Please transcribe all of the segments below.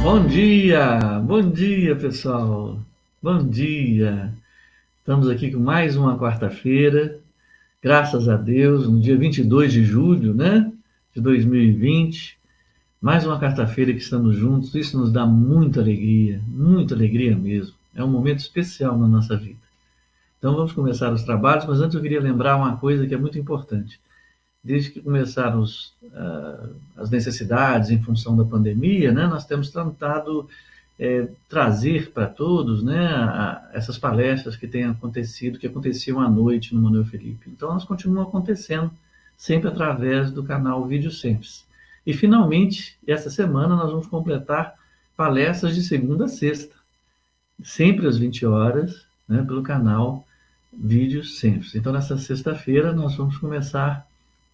Bom dia pessoal, bom dia. Estamos aqui com mais uma quarta-feira, graças a Deus, no dia 22 de julho, né, de 2020. Mais uma quarta-feira que estamos juntos, isso nos dá muita alegria mesmo. É um momento especial na nossa vida. Então vamos começar os trabalhos, mas antes eu queria lembrar uma coisa que é muito importante. Desde que começaram as necessidades em função da pandemia, né, nós temos tentado trazer para todos, né, essas palestras que têm acontecido, que aconteciam à noite no Manuel Felipe. Então, elas continuam acontecendo sempre através do canal Vídeo Sempre. E, finalmente, essa semana nós vamos completar palestras de segunda a sexta, sempre às 20 horas, né, pelo canal Vídeo Sempre. Então, nessa sexta-feira, nós vamos começar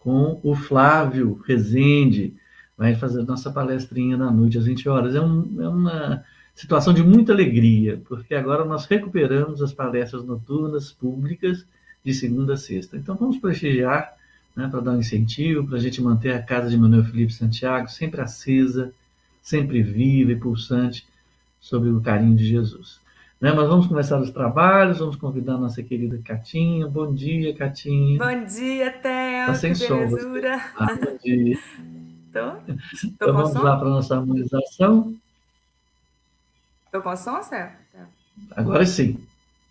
com o Flávio Rezende, vai fazer nossa palestrinha da noite às 20 horas. É uma situação de muita alegria, porque agora nós recuperamos as palestras noturnas públicas de segunda a sexta. Então vamos prestigiar, né, para dar um incentivo, para a gente manter a casa de Manuel Felipe Santiago sempre acesa, sempre viva e pulsante, sob o carinho de Jesus. Né, mas vamos começar os trabalhos, vamos convidar a nossa querida Catinha. Bom dia, Catinha. Bom dia, Está Theo, sem que som você. belezura. Bom dia. Tô Então com vamos lá som? para a nossa harmonização. Tô com som, Theo? Agora sim,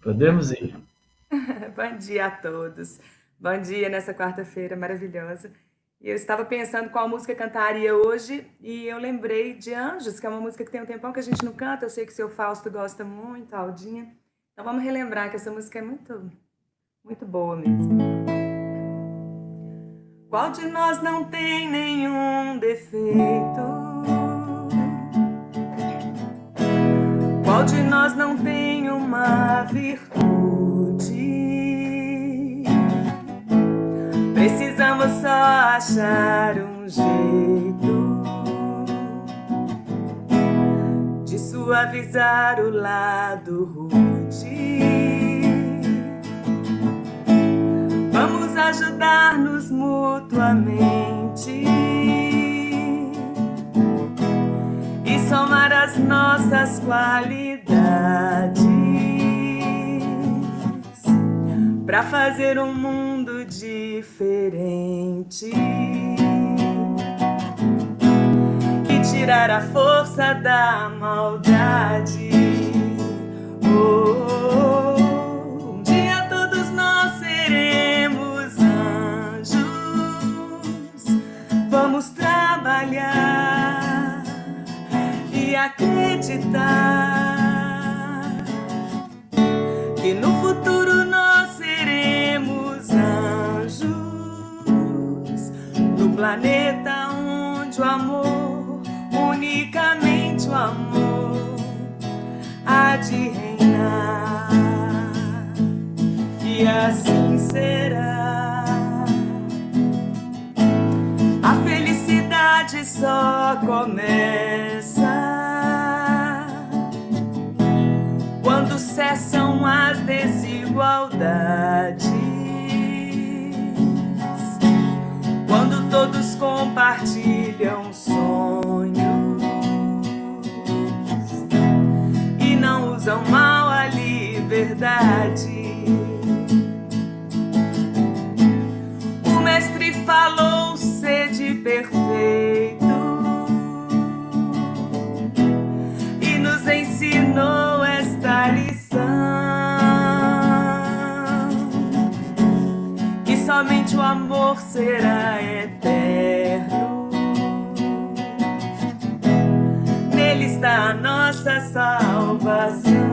podemos ir. Bom dia a todos. Bom dia nessa quarta-feira maravilhosa. E eu estava pensando qual música cantaria hoje e eu lembrei de Anjos, que é uma música que tem um tempão que a gente não canta. Eu sei que o seu Fausto gosta muito, a Aldinha. Então vamos relembrar que essa música é muito boa mesmo. Qual de nós não tem nenhum defeito? Qual de nós não tem uma virtude? Precisamos só achar um jeito de suavizar o lado rude. Vamos ajudar-nos mutuamente e somar as nossas qualidades para fazer um mundo diferente e tirar a força da maldade. Um dia todos nós seremos anjos. Vamos trabalhar e acreditar que no futuro nós seremos anjos, no planeta onde o amor, unicamente o amor, há de reinar. E assim será. A felicidade só começa quando cessam as desigualdades, quando todos compartilham sonhos e não usam mal a liberdade. O mestre falou: sede perfeito, e nos ensinou esta lição, que somente o amor será eterno. Nele está a nossa salvação.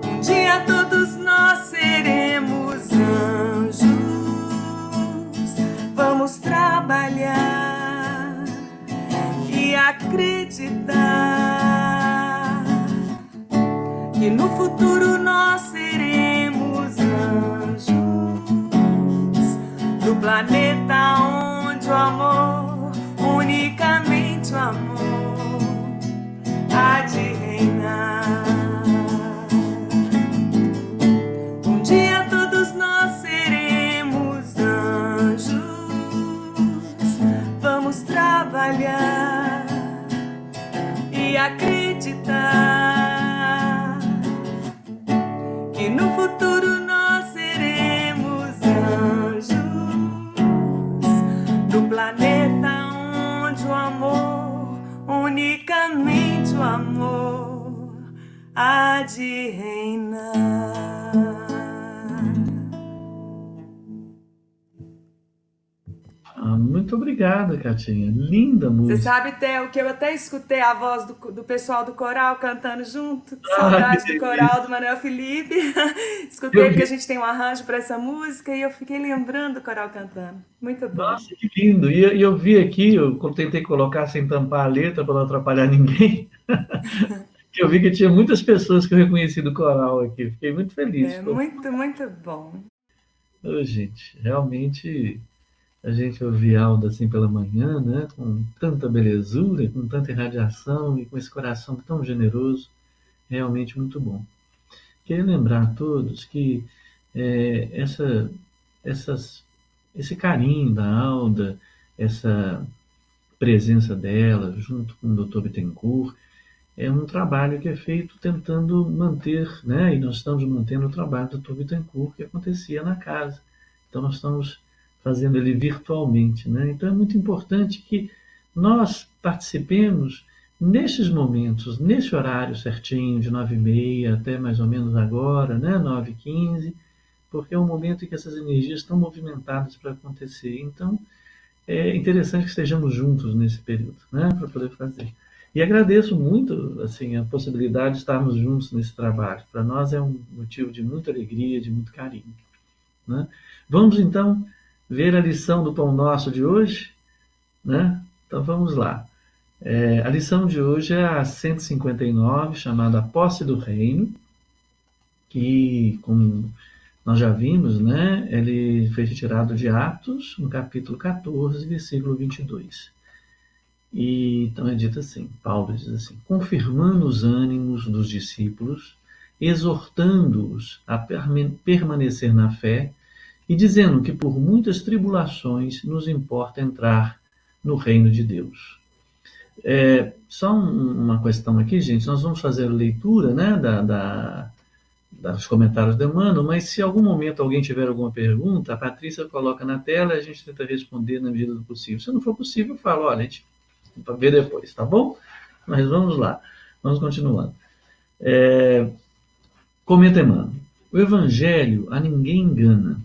Um dia todos nós seremos anjos. Vamos trabalhar e acreditar que no futuro nós seremos anjos, no planeta onde o amor, unicamente o amor, há de reinar. Um dia todos nós seremos anjos. Vamos trabalhar acreditar que no futuro nós seremos anjos no planeta onde o amor, unicamente o amor, há de reinar. Muito obrigado, Catinha. Linda música. Você sabe, Theo, que eu até escutei a voz do pessoal do coral cantando junto. Que saudade do coral do Manuel Felipe. Escutei porque a gente tem um arranjo para essa música e eu fiquei lembrando do coral cantando. Muito bom. Nossa, que lindo. E eu vi aqui, eu tentei colocar sem tampar a letra para não atrapalhar ninguém, que eu vi que tinha muitas pessoas que eu reconheci do coral aqui. Fiquei muito feliz. Muito, muito bom. Oh, gente, realmente a gente ouvir Alda assim pela manhã, né, com tanta belezura, com tanta irradiação e com esse coração tão generoso, realmente muito bom. Queria lembrar a todos que esse carinho da Alda, essa presença dela junto com o Dr. Bittencourt, é um trabalho que é feito tentando manter, né, e nós estamos mantendo o trabalho do Dr. Bittencourt que acontecia na casa. Então nós estamos fazendo ele virtualmente, né? Então é muito importante que nós participemos nesses momentos, nesse horário certinho, de 9h30 até mais ou menos agora, né? 9h15, porque é um momento em que essas energias estão movimentadas para acontecer. Então é interessante que estejamos juntos nesse período, né? Para poder fazer. E agradeço muito assim, a possibilidade de estarmos juntos nesse trabalho. Para nós é um motivo de muita alegria, de muito carinho, né? Vamos então ver a lição do Pão Nosso de hoje, né? Então vamos lá. A lição de hoje é a 159, chamada A Posse do Reino, que, como nós já vimos, né, ele foi retirado de Atos, no capítulo 14, versículo 22. E então é dito assim, Paulo diz assim: confirmando os ânimos dos discípulos, exortando-os a permanecer na fé, e dizendo que por muitas tribulações nos importa entrar no reino de Deus. Só uma questão aqui, gente, nós vamos fazer a leitura, né, dos comentários do Emmanuel, mas se em algum momento alguém tiver alguma pergunta, a Patrícia coloca na tela e a gente tenta responder na medida do possível. Se não for possível, eu falo, olha, a gente vai ver depois, tá bom? Mas vamos lá, vamos continuando. Comenta Emmanuel: o Evangelho a ninguém engana.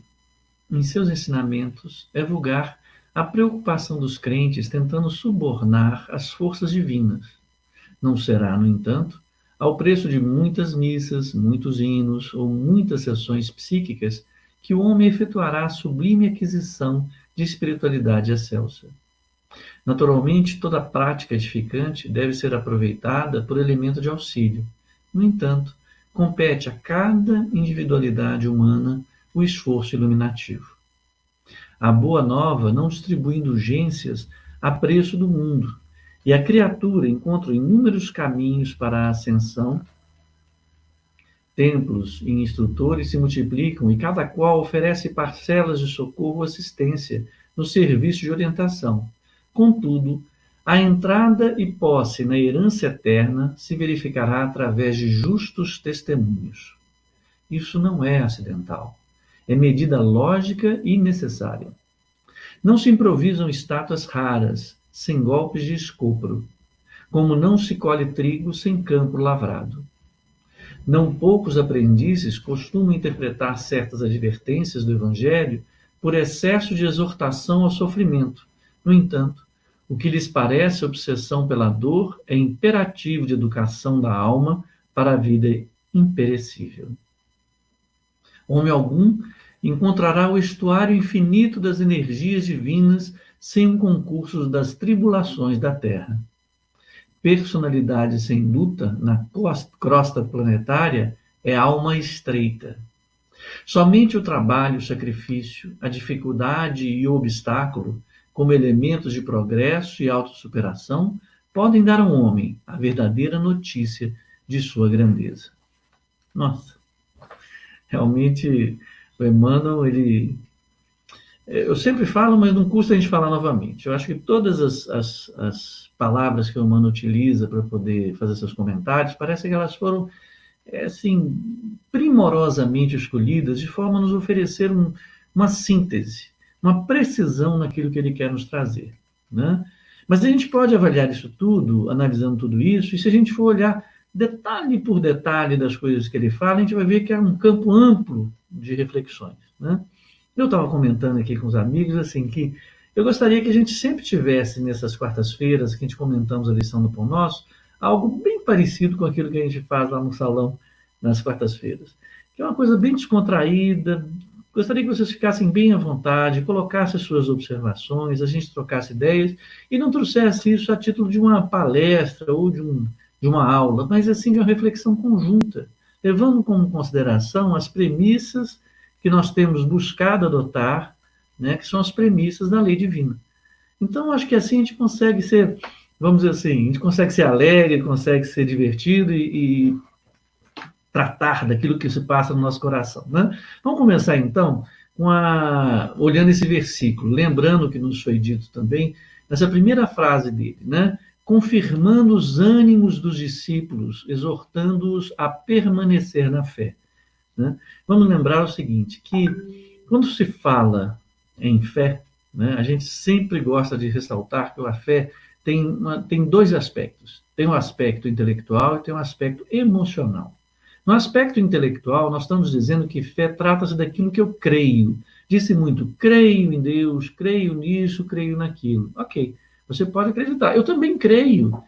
Em seus ensinamentos, é vulgar a preocupação dos crentes tentando subornar as forças divinas. Não será, no entanto, ao preço de muitas missas, muitos hinos ou muitas sessões psíquicas que o homem efetuará a sublime aquisição de espiritualidade excelsa. Naturalmente, toda prática edificante deve ser aproveitada por elemento de auxílio. No entanto, compete a cada individualidade humana o esforço iluminativo. A boa nova não distribui indulgências a preço do mundo, e a criatura encontra inúmeros caminhos para a ascensão. Templos e instrutores se multiplicam e cada qual oferece parcelas de socorro ou assistência no serviço de orientação. Contudo, a entrada e posse na herança eterna se verificará através de justos testemunhos. Isso não é acidental. É medida lógica e necessária. Não se improvisam estátuas raras, sem golpes de escopro, como não se colhe trigo sem campo lavrado. Não poucos aprendizes costumam interpretar certas advertências do Evangelho por excesso de exortação ao sofrimento. No entanto, o que lhes parece obsessão pela dor é imperativo de educação da alma para a vida imperecível. Homem algum encontrará o estuário infinito das energias divinas sem o concurso das tribulações da Terra. Personalidade sem luta na crosta planetária é alma estreita. Somente o trabalho, o sacrifício, a dificuldade e o obstáculo, como elementos de progresso e autossuperação, podem dar ao homem a verdadeira notícia de sua grandeza. Nossa, realmente o Emmanuel, ele Eu sempre falo, mas não custa a gente falar novamente. Eu acho que todas as palavras que o Emmanuel utiliza para poder fazer seus comentários, parece que elas foram, assim, primorosamente escolhidas de forma a nos oferecer uma síntese, uma precisão naquilo que ele quer nos trazer, né? Mas a gente pode avaliar isso tudo, analisando tudo isso, e se a gente for olhar detalhe por detalhe das coisas que ele fala, a gente vai ver que é um campo amplo de reflexões, né? Eu estava comentando aqui com os amigos, assim, que eu gostaria que a gente sempre tivesse nessas quartas-feiras, que a gente comentamos a lição do Pão Nosso, algo bem parecido com aquilo que a gente faz lá no salão nas quartas-feiras, que é uma coisa bem descontraída. Gostaria que vocês ficassem bem à vontade, colocassem suas observações, a gente trocasse ideias e não trouxesse isso a título de uma palestra ou de uma aula, mas assim de uma reflexão conjunta, levando como consideração as premissas que nós temos buscado adotar, né, que são as premissas da lei divina. Então, acho que assim a gente consegue ser, vamos dizer assim, a gente consegue ser alegre, consegue ser divertido e tratar daquilo que se passa no nosso coração, né? Vamos começar então olhando esse versículo, lembrando o que nos foi dito também nessa primeira frase dele, né? Confirmando os ânimos dos discípulos, exortando-os a permanecer na fé, né? Vamos lembrar o seguinte, que quando se fala em fé, né, a gente sempre gosta de ressaltar que a fé tem dois aspectos. Tem um aspecto intelectual e tem um aspecto emocional. No aspecto intelectual, nós estamos dizendo que fé trata-se daquilo que eu creio. Disse muito, creio em Deus, creio nisso, creio naquilo. Ok, você pode acreditar. Eu também creio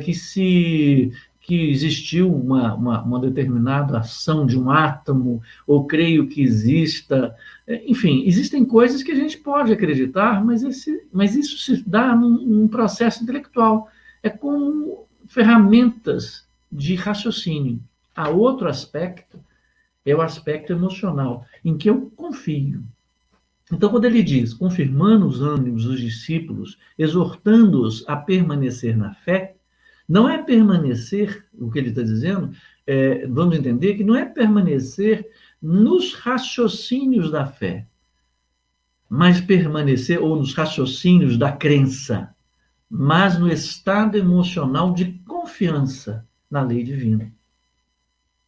que se que existiu uma determinada ação de um átomo, ou creio que exista. Enfim, existem coisas que a gente pode acreditar, mas isso se dá num processo intelectual. É como ferramentas de raciocínio. Há outro aspecto, é o aspecto emocional, em que eu confio. Então, quando ele diz, confirmando os ânimos dos discípulos, exortando-os a permanecer na fé, não é permanecer, o que ele está dizendo, vamos entender que não é permanecer nos raciocínios da fé, mas permanecer, ou nos raciocínios da crença, mas no estado emocional de confiança na lei divina.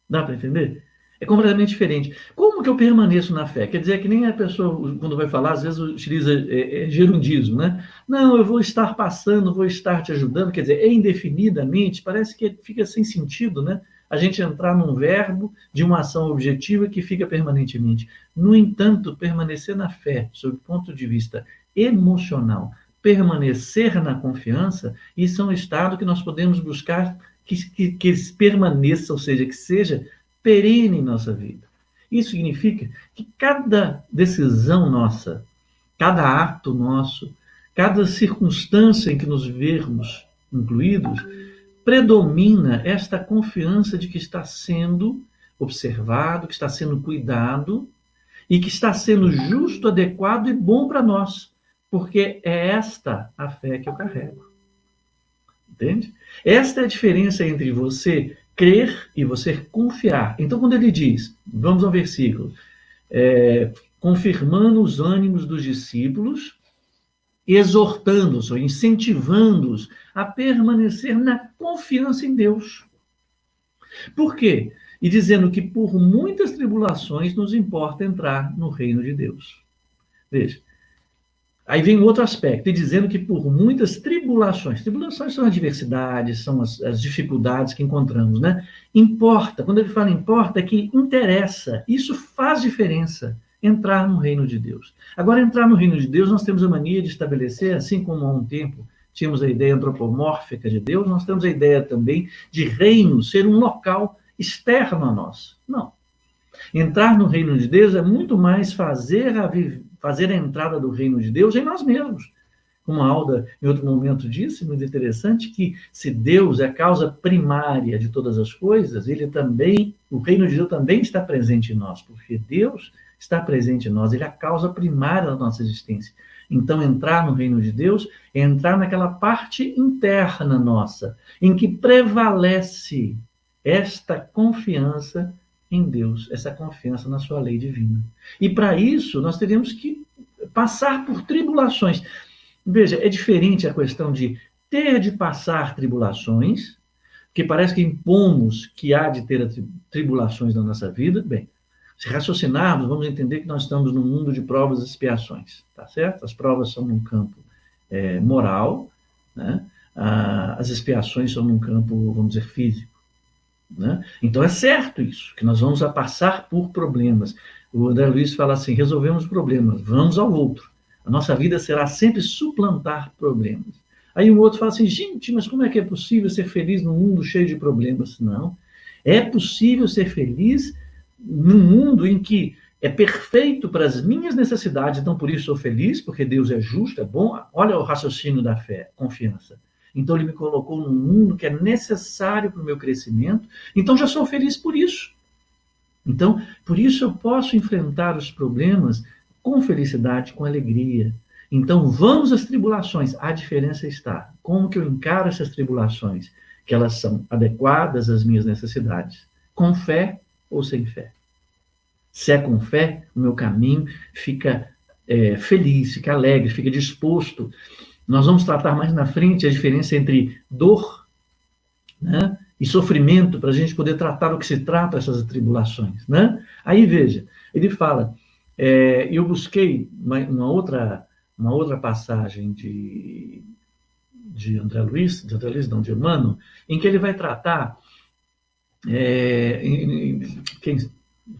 Dá para entender? É completamente diferente. Como que eu permaneço na fé? Quer dizer, que nem a pessoa, quando vai falar, às vezes utiliza gerundismo, né? Não, eu vou estar passando, vou estar te ajudando. Quer dizer, indefinidamente, parece que fica sem sentido, né? A gente entrar num verbo de uma ação objetiva que fica permanentemente. No entanto, permanecer na fé, sob o ponto de vista emocional, permanecer na confiança, isso é um estado que nós podemos buscar que permaneça, ou seja, que seja perene em nossa vida. Isso significa que cada decisão nossa, cada ato nosso, cada circunstância em que nos vermos incluídos, predomina esta confiança de que está sendo observado, que está sendo cuidado e que está sendo justo, adequado e bom para nós, porque é esta a fé que eu carrego. Entende? Esta é a diferença entre você crer e você confiar. Então, quando ele diz, vamos ao versículo, confirmando os ânimos dos discípulos, exortando-os, ou incentivando-os a permanecer na confiança em Deus. Por quê? E dizendo que por muitas tribulações nos importa entrar no reino de Deus. Veja, aí vem outro aspecto, e dizendo que por muitas tribulações são adversidades, são as dificuldades que encontramos, né? Importa, quando ele fala importa, é que interessa, isso faz diferença, entrar no reino de Deus. Agora, entrar no reino de Deus, nós temos a mania de estabelecer, assim como há um tempo tínhamos a ideia antropomórfica de Deus, nós temos a ideia também de reino ser um local externo a nós. Não. Entrar no reino de Deus é muito mais fazer a entrada do reino de Deus em nós mesmos. Como a Alda, em outro momento, disse, muito interessante, que se Deus é a causa primária de todas as coisas, o reino de Deus também está presente em nós, porque Deus está presente em nós, ele é a causa primária da nossa existência. Então, entrar no reino de Deus é entrar naquela parte interna nossa, em que prevalece esta confiança em Deus, essa confiança na sua lei divina. E para isso, nós teríamos que passar por tribulações. Veja, é diferente a questão de ter de passar tribulações, que parece que impomos que há de ter tribulações na nossa vida. Bem, se raciocinarmos, vamos entender que nós estamos num mundo de provas e expiações, tá certo? As provas são num campo moral, né? As expiações são num campo, vamos dizer, físico. Né? Então é certo isso, que nós vamos a passar por problemas. O André Luiz fala assim, resolvemos problemas, vamos ao outro. A nossa vida será sempre suplantar problemas. Aí o outro fala assim, gente, mas como é que é possível ser feliz num mundo cheio de problemas? Não, é possível ser feliz num mundo em que é perfeito para as minhas necessidades, então por isso sou feliz, porque Deus é justo, é bom. Olha o raciocínio da fé, confiança. Então ele me colocou num mundo que é necessário para o meu crescimento, então já sou feliz por isso. Então, por isso eu posso enfrentar os problemas com felicidade, com alegria. Então, vamos às tribulações. A diferença está. Como que eu encaro essas tribulações? Que elas são adequadas às minhas necessidades. Com fé ou sem fé? Se é com fé, o meu caminho fica feliz, fica alegre, fica disposto. Nós vamos tratar mais na frente a diferença entre dor, né, e sofrimento, para a gente poder tratar o que se trata essas tribulações. Né? Aí, veja, ele fala, eu busquei uma outra passagem de André Luiz, de Emmanuel, em que ele vai tratar, quem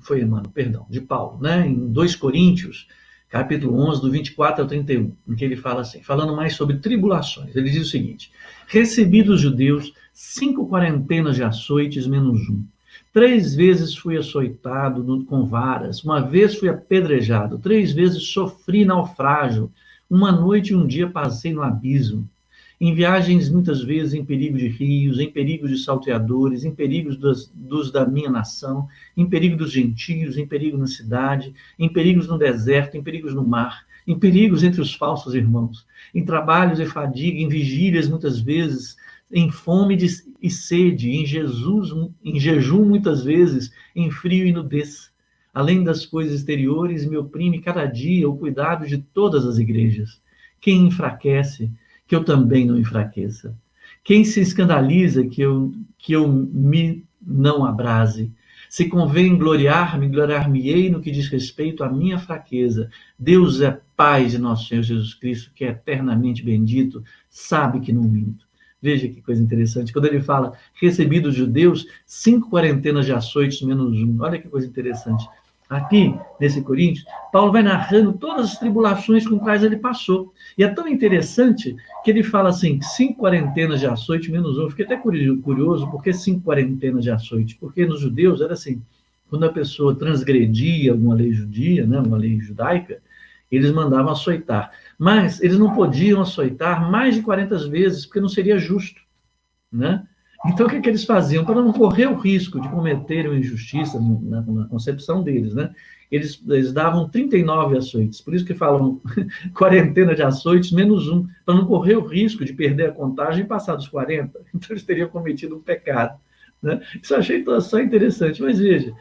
foi Emmanuel? Perdão, de Paulo, né? Em 2 Coríntios, capítulo 11, do 24 ao 31, em que ele fala assim, falando mais sobre tribulações, ele diz o seguinte, recebi dos judeus 5 quarentenas de açoites menos 1. 3 vezes fui açoitado com varas, 1 vez fui apedrejado, 3 vezes sofri naufrágio, 1 noite e 1 dia passei no abismo. Em viagens, muitas vezes, em perigo de rios, em perigo de salteadores, em perigos dos da minha nação, em perigo dos gentios, em perigo na cidade, em perigos no deserto, em perigos no mar, em perigos entre os falsos irmãos, em trabalhos e fadiga, em vigílias, muitas vezes, em fome e sede, em jejum, muitas vezes, em frio e nudez. Além das coisas exteriores, me oprime cada dia o cuidado de todas as igrejas. Quem enfraquece, que eu também não enfraqueça. Quem se escandaliza, que eu me não abrase. Se convém gloriar-me, gloriar-me-ei no que diz respeito à minha fraqueza. Deus é Pai de nosso Senhor Jesus Cristo, que é eternamente bendito, sabe que não minto. Veja que coisa interessante. Quando ele fala, recebi dos judeus 5 quarentenas de açoites menos 1. Olha que coisa interessante. Aqui, nesse Coríntios, Paulo vai narrando todas as tribulações com quais ele passou. E é tão interessante que ele fala assim, 5 quarentenas de açoite menos 1. Eu fiquei até curioso, por que 5 quarentenas de açoite? Porque nos judeus era assim, quando a pessoa transgredia alguma lei judia, né, uma lei judaica, eles mandavam açoitar. Mas eles não podiam açoitar mais de 40 vezes, porque não seria justo, né? Então, o que eles faziam? Para não correr o risco de cometerem uma injustiça na concepção deles, né? Eles davam 39 açoites, por isso que falam quarentena de açoites menos 1, para não correr o risco de perder a contagem e passar dos 40. Então, eles teriam cometido um pecado. Né? Isso eu achei só interessante, mas veja,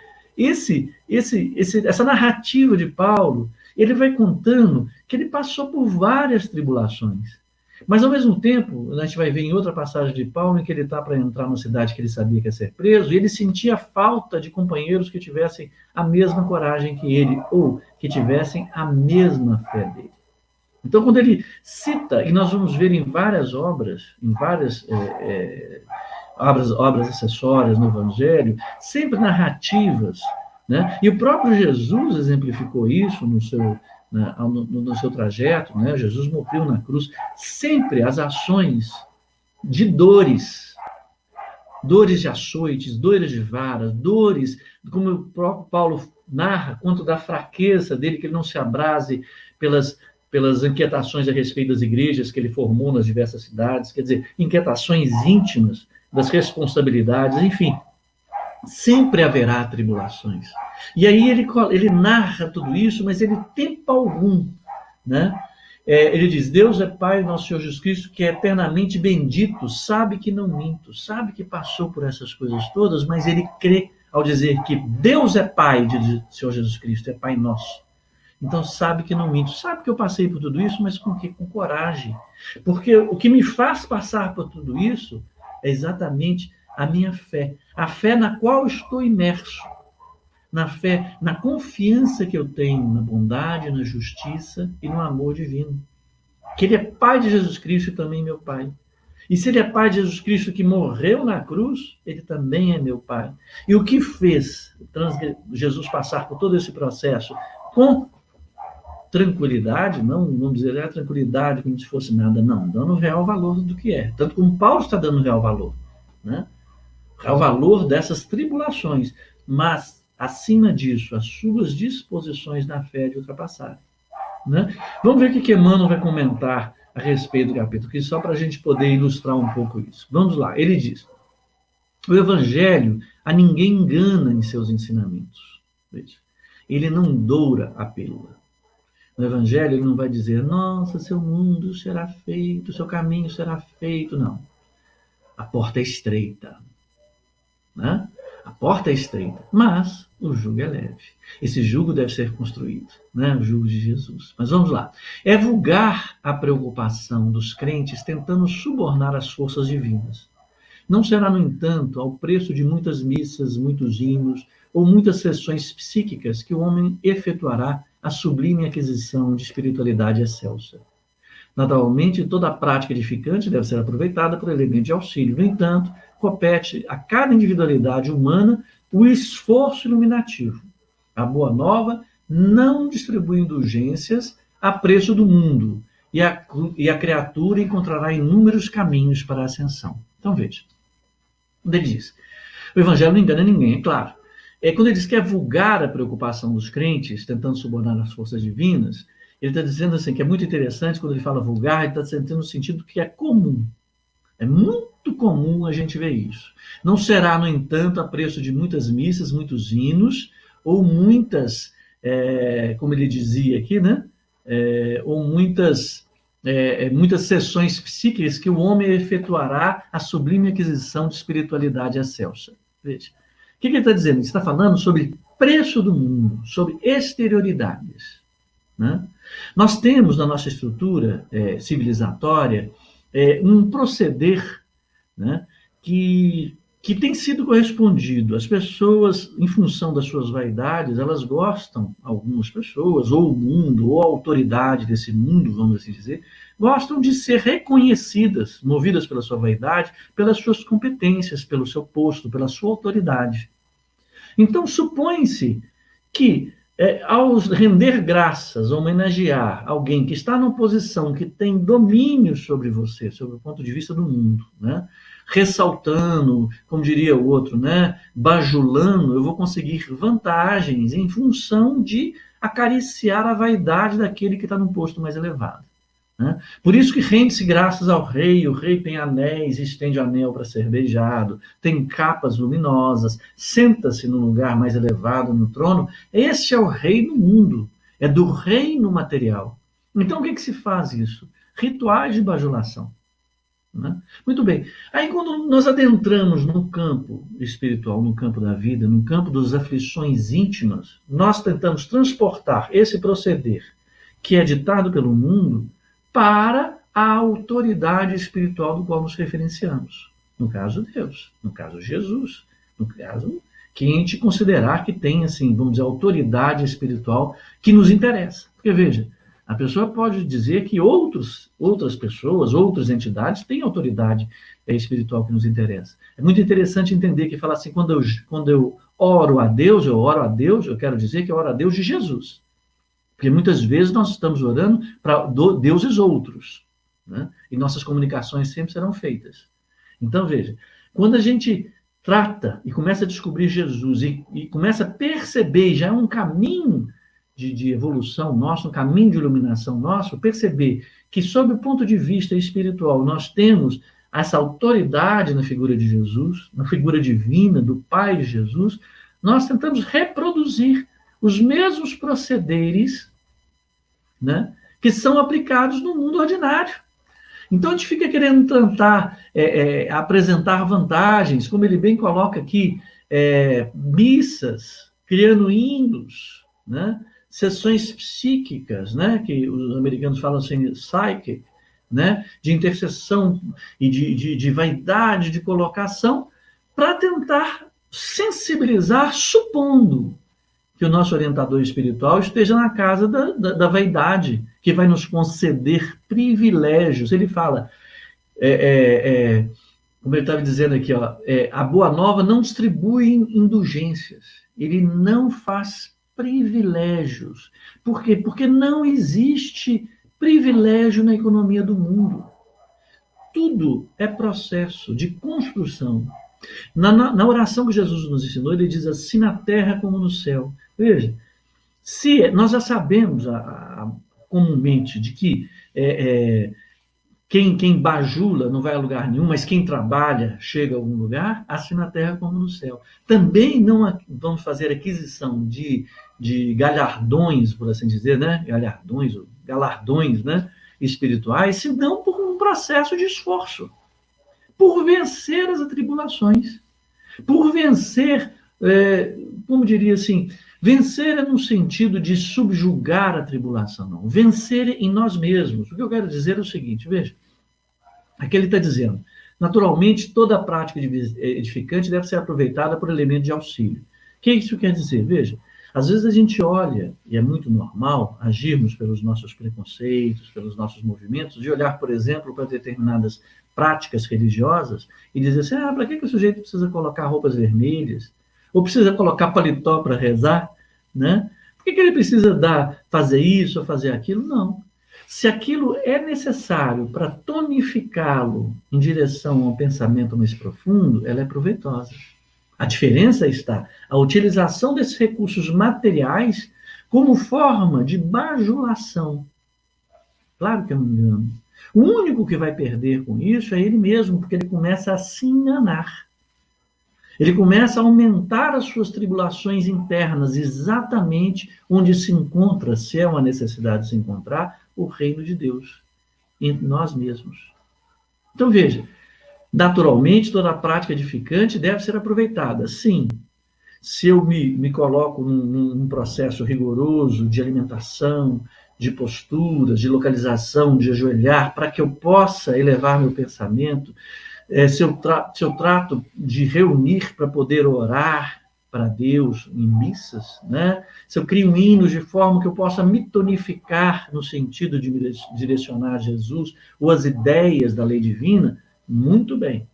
essa narrativa de Paulo, ele vai contando que ele passou por várias tribulações. Mas, ao mesmo tempo, a gente vai ver em outra passagem de Paulo, em que ele está para entrar numa cidade que ele sabia que ia ser preso, e ele sentia falta de companheiros que tivessem a mesma coragem que ele, ou que tivessem a mesma fé dele. Então, quando ele cita, e nós vamos ver em várias obras, em várias obras acessórias no Evangelho, sempre narrativas, né? E o próprio Jesus exemplificou isso no seu trajeto, né? Jesus morreu na cruz, sempre as ações de dores de açoites, dores de varas, dores, como o próprio Paulo narra, quanto da fraqueza dele, que ele não se abrase pelas inquietações a respeito das igrejas que ele formou nas diversas cidades, quer dizer, inquietações íntimas, das responsabilidades, enfim, sempre haverá tribulações. E aí ele narra tudo isso, mas ele, tempo algum, né? Ele diz, Deus é Pai do nosso Senhor Jesus Cristo, que é eternamente bendito, sabe que não minto, sabe que passou por essas coisas todas, mas ele crê ao dizer que Deus é Pai de Senhor Jesus Cristo, é Pai nosso. Então sabe que não minto. Sabe que eu passei por tudo isso, mas com quê? Com coragem. Porque o que me faz passar por tudo isso é exatamente a minha fé. A fé na qual estou imerso. Na fé, na confiança que eu tenho na bondade, na justiça e no amor divino. Que ele é Pai de Jesus Cristo e também meu Pai. E se ele é Pai de Jesus Cristo que morreu na cruz, ele também é meu Pai. E o que fez Jesus passar por todo esse processo com tranquilidade, não vamos dizer a tranquilidade como se fosse nada, não, dando o real valor do que é. Tanto como Paulo está dando o real valor, né? O real valor dessas tribulações, mas, acima disso, as suas disposições na fé de ultrapassar. Né? Vamos ver o que Emmanuel vai comentar a respeito do capítulo, que só para a gente poder ilustrar um pouco isso. Vamos lá, ele diz: o Evangelho a ninguém engana em seus ensinamentos. Veja, ele não doura a pílula. No Evangelho ele não vai dizer, nossa, seu mundo será feito, seu caminho será feito, não. A porta é estreita, né? A porta é estreita, mas o jugo é leve. Esse jugo deve ser construído, né? O jugo de Jesus. Mas vamos lá. É vulgar a preocupação dos crentes tentando subornar as forças divinas. Não será, no entanto, ao preço de muitas missas, muitos hinos ou muitas sessões psíquicas que o homem efetuará a sublime aquisição de espiritualidade excelsa. Naturalmente, toda a prática edificante deve ser aproveitada por elemento de auxílio. No entanto, compete a cada individualidade humana o esforço iluminativo. A Boa Nova não distribui indulgências a preço do mundo, e a criatura encontrará inúmeros caminhos para a ascensão. Então, veja. Quando ele diz, o Evangelho não engana ninguém, é claro. Quando ele diz que é vulgar a preocupação dos crentes, tentando subornar as forças divinas, ele está dizendo assim, que é muito interessante, quando ele fala vulgar, ele está dizendo no sentido que é comum. É muito comum a gente ver isso. Não será, no entanto, a preço de muitas missas, muitos hinos, ou muitas, como ele dizia aqui, né? Ou muitas sessões psíquicas que o homem efetuará a sublime aquisição de espiritualidade excelsa. Veja. O que ele está dizendo? Ele está falando sobre preço do mundo, sobre exterioridades. Né? Nós temos na nossa estrutura civilizatória um proceder, né, que tem sido correspondido. As pessoas, em função das suas vaidades, elas gostam, algumas pessoas, ou o mundo, ou a autoridade desse mundo, vamos assim dizer, gostam de ser reconhecidas, movidas pela sua vaidade, pelas suas competências, pelo seu posto, pela sua autoridade. Então, supõe-se que, ao render graças, homenagear alguém que está numa posição que tem domínio sobre você, sobre o ponto de vista do mundo, né? Ressaltando, como diria o outro, né? Bajulando, eu vou conseguir vantagens em função de acariciar a vaidade daquele que está num posto mais elevado. Né? Por isso que rende-se graças ao rei, o rei tem anéis, estende o anel para ser beijado, tem capas luminosas, senta-se no lugar mais elevado no trono. Este é o rei no mundo, é do reino material. Então, o que se faz isso? Rituais de bajulação. Né? Muito bem. Aí, quando nós adentramos no campo espiritual, no campo da vida, no campo das aflições íntimas, nós tentamos transportar esse proceder que é ditado pelo mundo para a autoridade espiritual do qual nos referenciamos. No caso, Deus. No caso, Jesus. No caso, quem a gente considerar que tem, assim, vamos dizer, autoridade espiritual que nos interessa. Porque, veja, a pessoa pode dizer que outras pessoas, outras entidades têm autoridade espiritual que nos interessa. É muito interessante entender que fala assim, quando eu oro a Deus, eu quero dizer que eu oro a Deus de Jesus. Porque muitas vezes nós estamos orando para deuses outros, né? E nossas comunicações sempre serão feitas. Então, veja, quando a gente trata e começa a descobrir Jesus e começa a perceber, já é um caminho de evolução nosso, um caminho de iluminação nosso, perceber que, sob o ponto de vista espiritual, nós temos essa autoridade na figura de Jesus, na figura divina do Pai de Jesus, nós tentamos reproduzir os mesmos procederes, né, que são aplicados no mundo ordinário. Então, a gente fica querendo tentar apresentar vantagens, como ele bem coloca aqui, missas, criando hinos, né, sessões psíquicas, né, que os americanos falam assim, psychic, né, de intercessão e de vaidade, de colocação, para tentar sensibilizar, supondo que o nosso orientador espiritual esteja na casa da vaidade, que vai nos conceder privilégios. Ele fala, como ele estava dizendo aqui, ó, a Boa Nova não distribui indulgências, ele não faz privilégios. Por quê? Porque não existe privilégio na economia do mundo. Tudo é processo de construção. Na oração que Jesus nos ensinou, ele diz assim, na terra como no céu. Veja, se nós já sabemos comumente de que quem bajula não vai a lugar nenhum, mas quem trabalha chega a algum lugar, assim na terra como no céu. Também não vamos fazer aquisição de galhardões, por assim dizer, né? Galardões, né? Espirituais, senão por um processo de esforço, por vencer as atribulações, por vencer, como diria assim, vencer é no sentido de subjugar a tribulação, não. Vencer em nós mesmos. O que eu quero dizer é o seguinte, veja, aqui ele está dizendo, naturalmente, toda a prática edificante deve ser aproveitada por elemento de auxílio. O que isso quer dizer? Veja, às vezes a gente olha, e é muito normal, agirmos pelos nossos preconceitos, pelos nossos movimentos, de olhar, por exemplo, para determinadas práticas religiosas e dizer assim, para que o sujeito precisa colocar roupas vermelhas? Ou precisa colocar paletó para rezar? Né? Por que ele precisa fazer isso ou fazer aquilo? Não. Se aquilo é necessário para tonificá-lo em direção a um pensamento mais profundo, ela é proveitosa. A diferença está a utilização desses recursos materiais como forma de bajulação. Claro que é um engano. O único que vai perder com isso é ele mesmo, porque ele começa a se enganar. Ele começa a aumentar as suas tribulações internas, exatamente onde se encontra, se é uma necessidade de se encontrar, o reino de Deus, entre nós mesmos. Então, veja, naturalmente, toda a prática edificante deve ser aproveitada. Sim, se eu me coloco num processo rigoroso de alimentação, de posturas, de localização, de ajoelhar, para que eu possa elevar meu pensamento, se eu trato de reunir para poder orar para Deus em missas, né? Se eu crio hinos de forma que eu possa me tonificar no sentido de me direcionar a Jesus ou as ideias da lei divina, muito bem.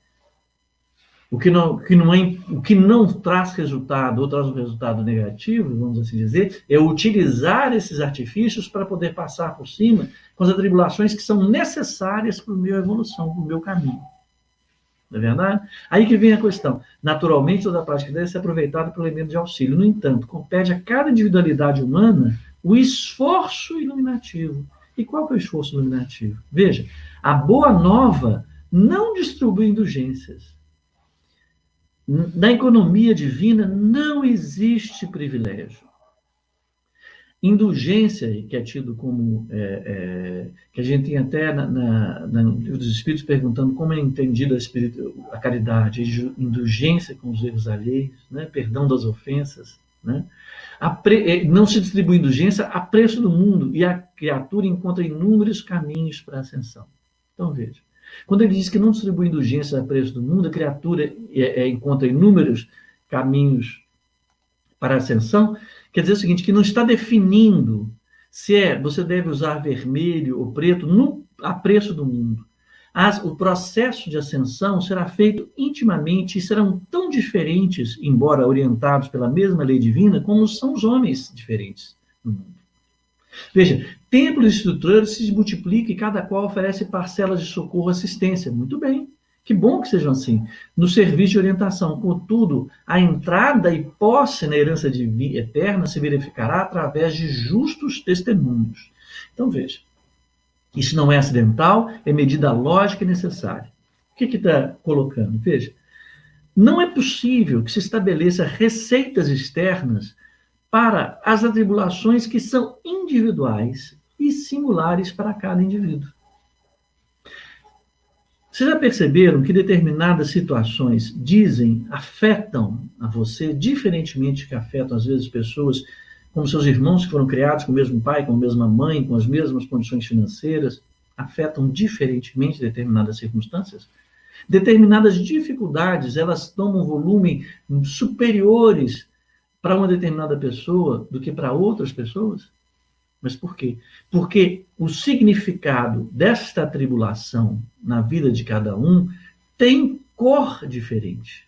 O que não traz resultado, ou traz um resultado negativo, vamos assim dizer, é utilizar esses artifícios para poder passar por cima com as atribulações que são necessárias para a minha evolução, para o meu caminho. Não é verdade? Aí que vem a questão. Naturalmente, toda a prática deve ser aproveitada pelo elemento de auxílio. No entanto, compete a cada individualidade humana o esforço iluminativo. E qual que é o esforço iluminativo? Veja, a Boa Nova não distribui indulgências. Na economia divina não existe privilégio. Indulgência, que é tido como... que a gente tem até no livro dos Espíritos perguntando como é entendida a caridade, indulgência com os erros alheios, né? Perdão das ofensas. Né? Não se distribui indulgência a preço do mundo, e a criatura encontra inúmeros caminhos para a ascensão. Então, veja. Quando ele diz que não distribui indulgência a preço do mundo, a criatura encontra inúmeros caminhos para a ascensão, quer dizer o seguinte, que não está definindo se você deve usar vermelho ou preto a preço do mundo. O processo de ascensão será feito intimamente e serão tão diferentes, embora orientados pela mesma lei divina, como são os homens diferentes no mundo. Veja, templos estruturados se multiplicam e cada qual oferece parcelas de socorro e assistência. Muito bem, que bom que sejam assim. No serviço de orientação, contudo, a entrada e posse na herança eterna se verificará através de justos testemunhos. Então, veja, isso não é acidental, é medida lógica e necessária. O que está colocando? Veja, não é possível que se estabeleça receitas externas para as atribulações que são individuais e singulares para cada indivíduo. Vocês já perceberam que determinadas situações afetam a você, diferentemente que afetam, às vezes, pessoas como seus irmãos que foram criados com o mesmo pai, com a mesma mãe, com as mesmas condições financeiras, afetam diferentemente determinadas circunstâncias? Determinadas dificuldades, elas tomam volume superiores para uma determinada pessoa do que para outras pessoas? Mas por quê? Porque o significado desta tribulação na vida de cada um tem cor diferente.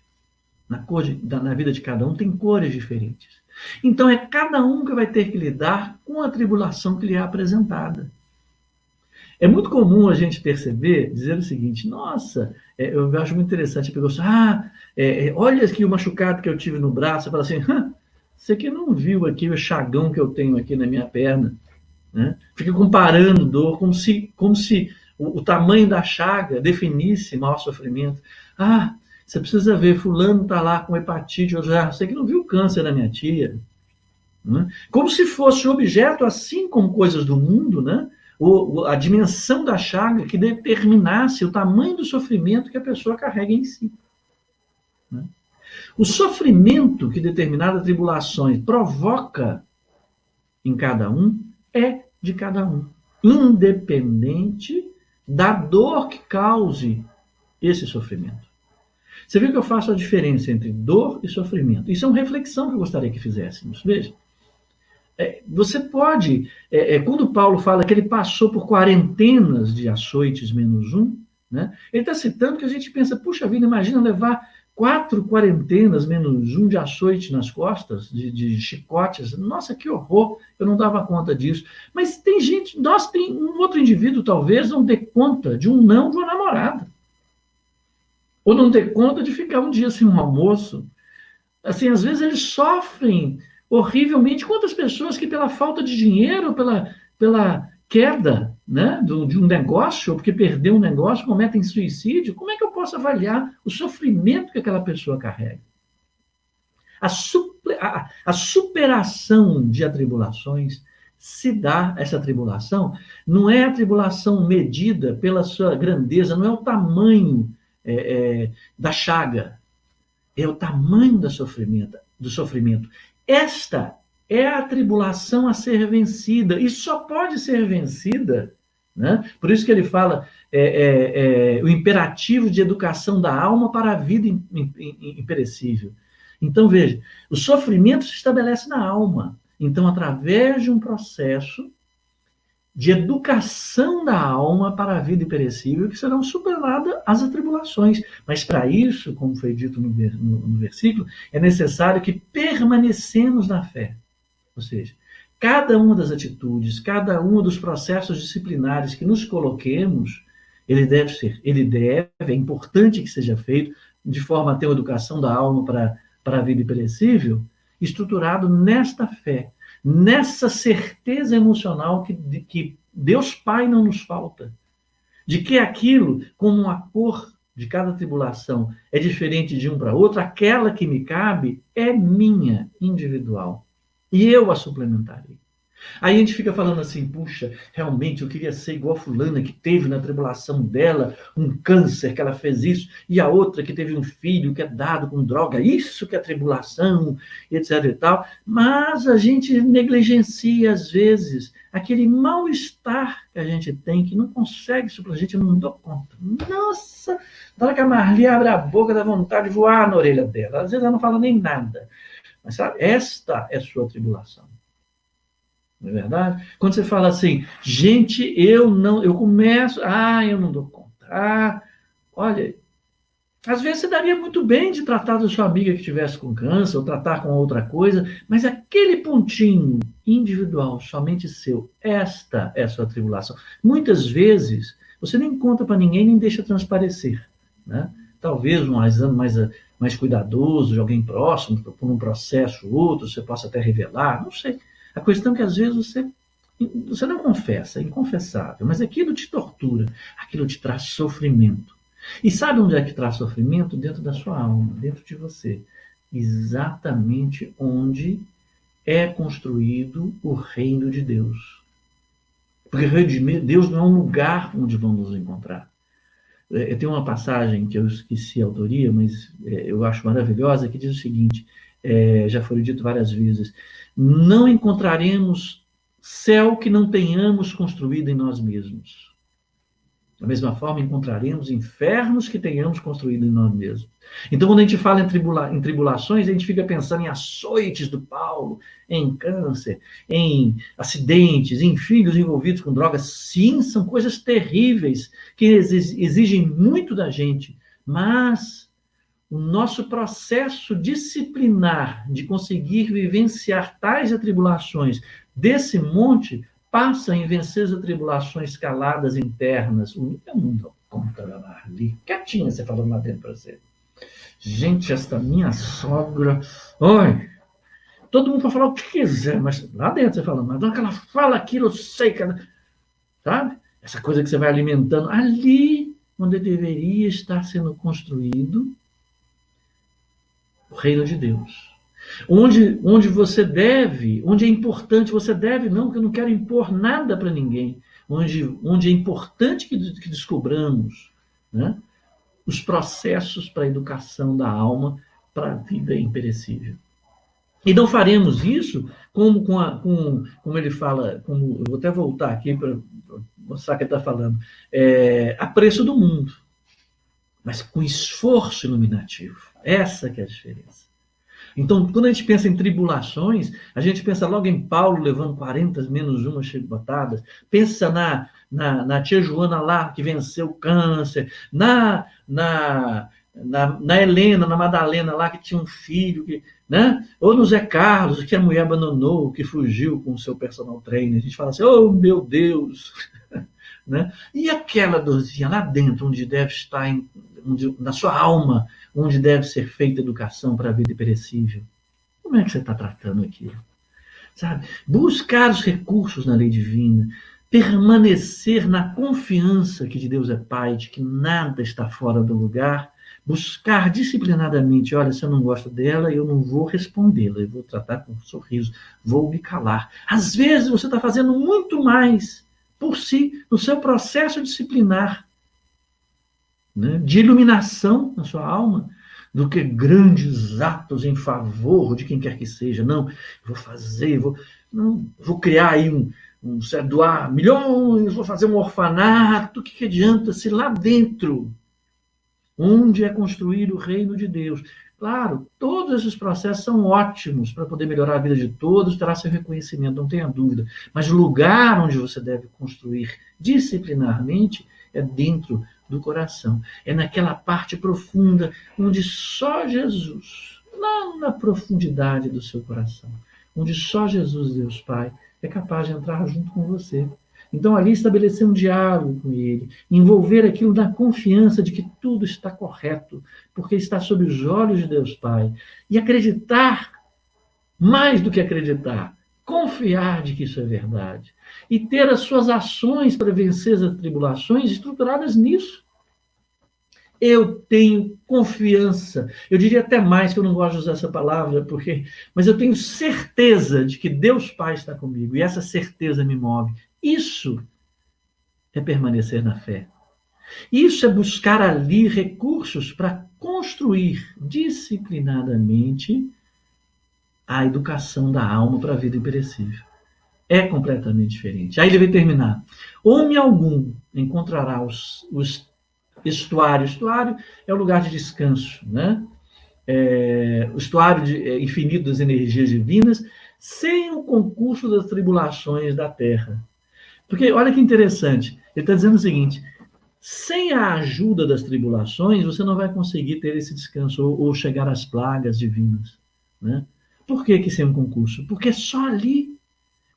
Na vida de cada um tem cores diferentes. Então é cada um que vai ter que lidar com a tribulação que lhe é apresentada. É muito comum a gente perceber, dizer o seguinte: nossa, eu acho muito interessante, a pessoa, olha aqui o machucado que eu tive no braço. Você fala assim, você que não viu aqui o chagão que eu tenho aqui na minha perna, né? Fica comparando dor, como se o tamanho da chaga definisse maior sofrimento. Você precisa ver, fulano está lá com hepatite, você que não viu o câncer da minha tia. Né? Como se fosse objeto, assim como coisas do mundo, né? A dimensão da chaga que determinasse o tamanho do sofrimento que a pessoa carrega em si. Né? O sofrimento que determinadas tribulações provoca em cada um é de cada um, independente da dor que cause esse sofrimento. Você viu que eu faço a diferença entre dor e sofrimento? Isso é uma reflexão que eu gostaria que fizéssemos. Veja, você pode, quando Paulo fala que ele passou por quarentenas de açoites menos um, né, ele está citando que a gente pensa, puxa vida, imagina levar 4 quarentenas menos um de açoite nas costas, de chicotes. Nossa, que horror, eu não dava conta disso. Mas tem gente, tem um outro indivíduo talvez não dê conta de um não de uma namorada. Ou não dê conta de ficar um dia sem um almoço. Assim, às vezes eles sofrem horrivelmente. Quantas pessoas que pela falta de dinheiro, pela queda, né, de um negócio, ou porque perdeu um negócio, cometem suicídio? Como é que eu posso avaliar o sofrimento que aquela pessoa carrega? A superação de atribulações se dá, essa tribulação, não é a tribulação medida pela sua grandeza, não é o tamanho da chaga, é o tamanho do sofrimento. Esta é a tribulação a ser vencida, e só pode ser vencida, né? Por isso que ele fala o imperativo de educação da alma para a vida imperecível. Então, veja, o sofrimento se estabelece na alma. Então, através de um processo de educação da alma para a vida imperecível, que serão superadas as atribulações. Mas para isso, como foi dito no versículo, é necessário que permanecemos na fé. Ou seja, cada uma das atitudes, cada um dos processos disciplinares que nos coloquemos, é importante que seja feito de forma a ter uma educação da alma para a vida imperecível, estruturado nesta fé, nessa certeza emocional que Deus Pai não nos falta, de que aquilo, como a cor de cada tribulação é diferente de um para outro, aquela que me cabe é minha, individual, e eu a suplementarei. Aí a gente fica falando assim, puxa, realmente eu queria ser igual a fulana que teve na tribulação dela um câncer, que ela fez isso, e a outra que teve um filho que é dado com droga, isso que é tribulação, etc e tal. Mas a gente negligencia, às vezes, aquele mal-estar que a gente tem, que não consegue, a gente não dá conta. Nossa, na hora que a Marli abre a boca, dá vontade de voar na orelha dela. Às vezes ela não fala nem nada. Mas sabe, esta é a sua tribulação. Não é verdade? Quando você fala assim, gente, eu começo, eu não dou conta. Olha, às vezes você daria muito bem de tratar da sua amiga que estivesse com câncer, ou tratar com outra coisa, mas aquele pontinho individual, somente seu, esta é a sua tribulação. Muitas vezes, você nem conta para ninguém, nem deixa transparecer, né? Talvez um exame mais cuidadoso, de alguém próximo, por um processo ou outro, você possa até revelar, não sei. A questão é que às vezes você não confessa, é inconfessável, mas aquilo te tortura, aquilo te traz sofrimento. E sabe onde é que traz sofrimento? Dentro da sua alma, dentro de você. Exatamente onde é construído o reino de Deus. Porque o reino de Deus não é um lugar onde vamos nos encontrar. Tem uma passagem que eu esqueci a autoria, mas eu acho maravilhosa, que diz o seguinte: já foi dito várias vezes, não encontraremos céu que não tenhamos construído em nós mesmos. Da mesma forma, encontraremos infernos que tenhamos construído em nós mesmos. Então, quando a gente fala em tribulações, a gente fica pensando em açoites do Paulo, em câncer, em acidentes, em filhos envolvidos com drogas. Sim, são coisas terríveis que exigem muito da gente, mas o nosso processo disciplinar de conseguir vivenciar tais atribulações desse monte passa em vencer as atribulações caladas internas. Eu não dou conta da ali. Quietinha, você falando lá dentro para você. Gente, esta minha sogra. Oi! Todo mundo pode falar o que quiser, mas lá dentro você fala, mas na hora que ela fala aquilo, eu sei que ela. Sabe? Essa coisa que você vai alimentando ali, onde deveria estar sendo construído o reino de Deus. Onde você deve, onde é importante, você deve, não, que eu não quero impor nada para ninguém. Onde é importante que descobramos, né, os processos para a educação da alma para a vida imperecível. E não faremos isso como ele fala, eu vou até voltar aqui para mostrar o que ele está falando, a preço do mundo, mas com esforço iluminativo. Essa que é a diferença. Então, quando a gente pensa em tribulações, a gente pensa logo em Paulo levando 40 menos uma chicotadas, pensa na tia Joana lá, que venceu o câncer, na Helena, na Madalena lá, que tinha um filho, né? Ou no Zé Carlos, que a mulher abandonou, que fugiu com o seu personal trainer. A gente fala assim, oh meu Deus! Né? E aquela dorzinha lá dentro, onde deve estar, na sua alma, onde deve ser feita educação para a vida imperecível. Como é que você está tratando aquilo? Sabe? Buscar os recursos na lei divina, permanecer na confiança que de Deus é Pai, de que nada está fora do lugar, buscar disciplinadamente, olha, se eu não gosto dela, eu não vou respondê-la, eu vou tratar com um sorriso, vou me calar. Às vezes você está fazendo muito mais por si, no seu processo disciplinar, né, de iluminação na sua alma, do que grandes atos em favor de quem quer que seja. Não, vou fazer, vou criar aí doar milhões, vou fazer um orfanato. O que adianta se lá dentro, onde é construído o reino de Deus? Claro, todos esses processos são ótimos para poder melhorar a vida de todos, terá seu reconhecimento, não tenha dúvida. Mas o lugar onde você deve construir disciplinarmente é dentro do coração. É naquela parte profunda onde só Jesus, lá na profundidade do seu coração, onde só Jesus, Deus Pai, é capaz de entrar junto com você. Então, ali estabelecer um diálogo com ele, envolver aquilo na confiança de que tudo está correto, porque está sob os olhos de Deus Pai. E acreditar, mais do que acreditar, confiar de que isso é verdade. E ter as suas ações para vencer as tribulações estruturadas nisso. Eu tenho confiança. Eu diria até mais, que eu não gosto de usar essa palavra, mas eu tenho certeza de que Deus Pai está comigo. E essa certeza me move. Isso é permanecer na fé. Isso é buscar ali recursos para construir disciplinadamente a educação da alma para a vida imperecível. É completamente diferente. Aí ele vai terminar. Homem algum encontrará o estuário. Estuário é o lugar de descanso, né? O estuário infinito das energias divinas, sem o concurso das tribulações da terra. Porque, olha que interessante, ele está dizendo o seguinte, sem a ajuda das tribulações, você não vai conseguir ter esse descanso ou chegar às plagas divinas. Né? Por que sem um concurso? Porque é só ali,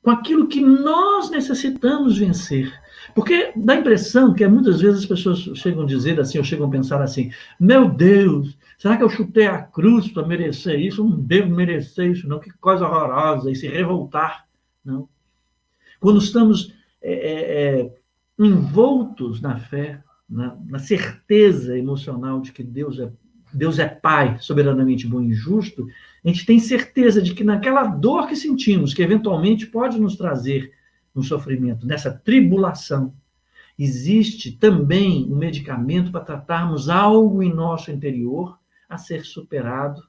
com aquilo que nós necessitamos vencer. Porque dá a impressão que muitas vezes as pessoas chegam a dizer assim, ou chegam a pensar assim, meu Deus, será que eu chutei a cruz para merecer isso? Eu não devo merecer isso, não. Que coisa horrorosa, e se revoltar. Não. Quando estamos envoltos na fé, na certeza emocional de que Deus é Pai, soberanamente bom e justo, a gente tem certeza de que naquela dor que sentimos, que eventualmente pode nos trazer um sofrimento, nessa tribulação, existe também um medicamento para tratarmos algo em nosso interior a ser superado,